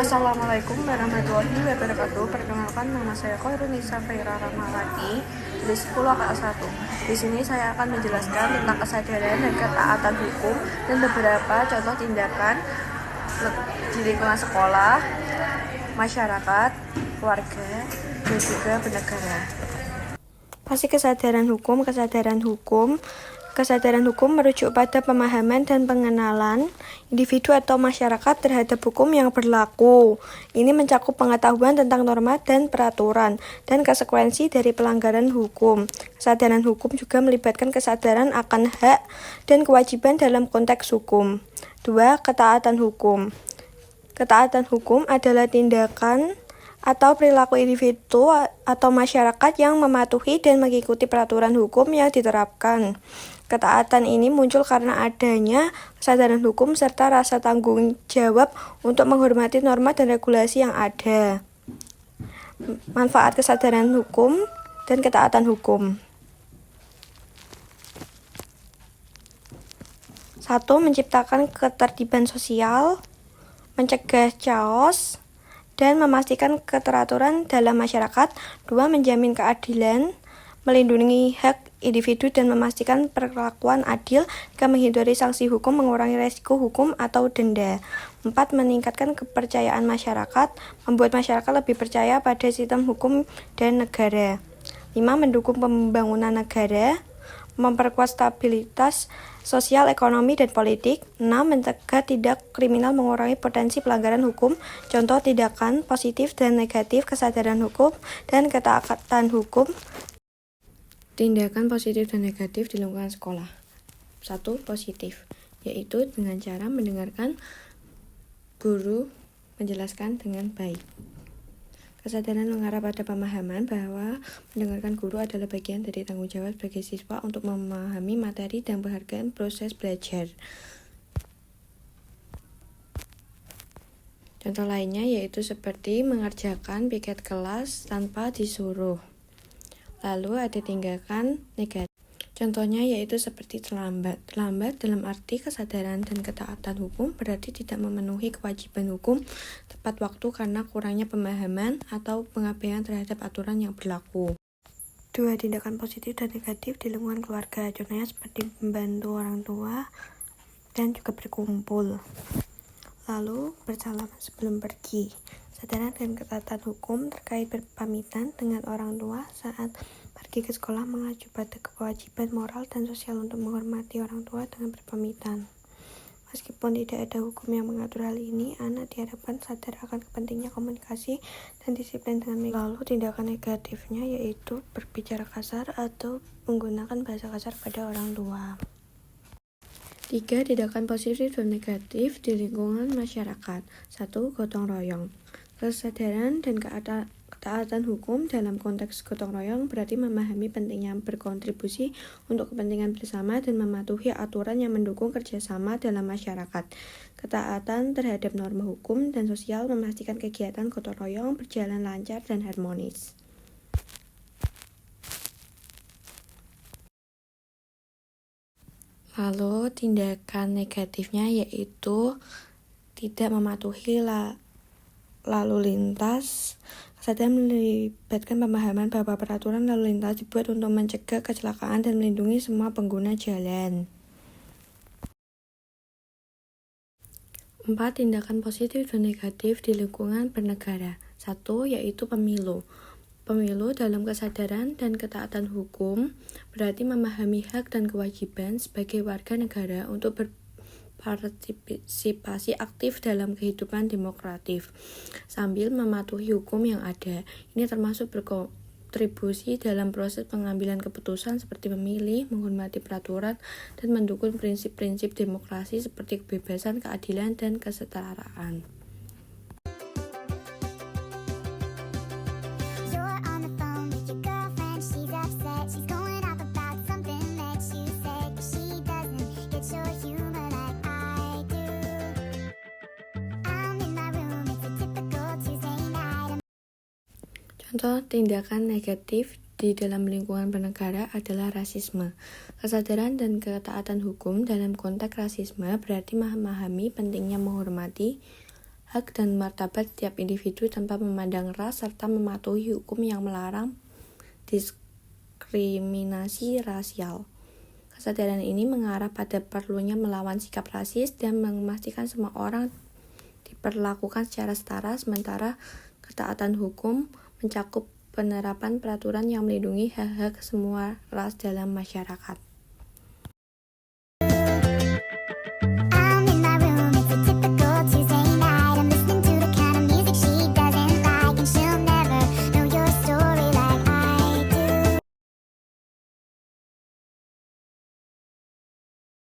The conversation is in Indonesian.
Assalamualaikum warahmatullahi wabarakatuh. Perkenalkan, nama saya Khairunisa Faira Rahmawati dari sekolah KA1. Di sini saya akan menjelaskan tentang kesadaran dan ketaatan hukum dan beberapa contoh tindakan di lingkungan sekolah, masyarakat, keluarga, dan juga bernegara. Pasti kesadaran hukum merujuk pada pemahaman dan pengenalan individu atau masyarakat terhadap hukum yang berlaku. Ini mencakup pengetahuan tentang norma dan peraturan dan konsekuensi dari pelanggaran hukum. Kesadaran hukum juga melibatkan kesadaran akan hak dan kewajiban dalam konteks hukum. 2. Ketaatan hukum. Ketaatan hukum adalah tindakan atau perilaku individu atau masyarakat yang mematuhi dan mengikuti peraturan hukum yang diterapkan. Ketaatan ini muncul karena adanya kesadaran hukum serta rasa tanggung jawab untuk menghormati norma dan regulasi yang ada. Manfaat kesadaran hukum dan ketaatan hukum. 1. Menciptakan ketertiban sosial, mencegah chaos, dan memastikan keteraturan dalam masyarakat. 2. Menjamin keadilan, melindungi hak individu dan memastikan perlakuan adil. 3. Menghindari sanksi hukum, mengurangi resiko hukum atau denda. 4. Meningkatkan kepercayaan masyarakat, membuat masyarakat lebih percaya pada sistem hukum dan negara. 5. Mendukung pembangunan negara, memperkuat stabilitas sosial, ekonomi, dan politik. 6. Mencegah tindak kriminal, mengurangi potensi pelanggaran hukum. Contoh tindakan positif dan negatif kesadaran hukum dan ketaatan hukum. Tindakan positif dan negatif di lingkungan sekolah. 1. Positif, yaitu dengan cara mendengarkan guru menjelaskan dengan baik. Kesadaran mengarah pada pemahaman bahwa mendengarkan guru adalah bagian dari tanggung jawab sebagai siswa untuk memahami materi dan menghargai proses belajar. Contoh lainnya yaitu seperti mengerjakan piket kelas tanpa disuruh. Lalu ada tindakan negatif. Contohnya yaitu seperti terlambat. Terlambat dalam arti kesadaran dan ketaatan hukum berarti tidak memenuhi kewajiban hukum tepat waktu karena kurangnya pemahaman atau pengabaian terhadap aturan yang berlaku. 2. Tindakan positif dan negatif di lingkungan keluarga. Contohnya seperti membantu orang tua dan juga berkumpul. Lalu bersalaman sebelum pergi. Kesadaran dan ketaatan hukum terkait berpamitan dengan orang tua saat pergi ke sekolah mengacu pada kewajiban moral dan sosial untuk menghormati orang tua dengan berpamitan. Meskipun tidak ada hukum yang mengatur hal ini, anak diharapkan sadar akan pentingnya komunikasi dan disiplin dengan baik. Lalu tindakan negatifnya yaitu berbicara kasar atau menggunakan bahasa kasar pada orang tua. 3. Tindakan positif dan negatif di lingkungan masyarakat. 1. Gotong royong. Kesadaran dan ketaatan hukum dalam konteks gotong royong berarti memahami pentingnya berkontribusi untuk kepentingan bersama dan mematuhi aturan yang mendukung kerjasama dalam masyarakat. Ketaatan terhadap norma hukum dan sosial memastikan kegiatan gotong royong berjalan lancar dan harmonis. Lalu tindakan negatifnya yaitu tidak mematuhi lalu lintas. Kesadaran melibatkan pemahaman bahwa peraturan lalu lintas dibuat untuk mencegah kecelakaan dan melindungi semua pengguna jalan. 4. Tindakan positif dan negatif di lingkungan bernegara. 1. Yaitu pemilu. Pemilu dalam kesadaran dan ketaatan hukum berarti memahami hak dan kewajiban sebagai warga negara untuk berpartisipasi aktif dalam kehidupan demokratif sambil mematuhi hukum yang ada. Ini termasuk berkontribusi dalam proses pengambilan keputusan seperti memilih, menghormati peraturan, dan mendukung prinsip-prinsip demokrasi seperti kebebasan, keadilan, dan kesetaraan. Contoh tindakan negatif di dalam lingkungan bernegara adalah rasisme. Kesadaran dan ketaatan hukum dalam konteks rasisme berarti memahami pentingnya menghormati hak dan martabat setiap individu tanpa memandang ras serta mematuhi hukum yang melarang diskriminasi rasial. Kesadaran ini mengarah pada perlunya melawan sikap rasis dan memastikan semua orang diperlakukan secara setara, sementara ketaatan hukum mencakup penerapan peraturan yang melindungi hak-hak semua ras dalam masyarakat.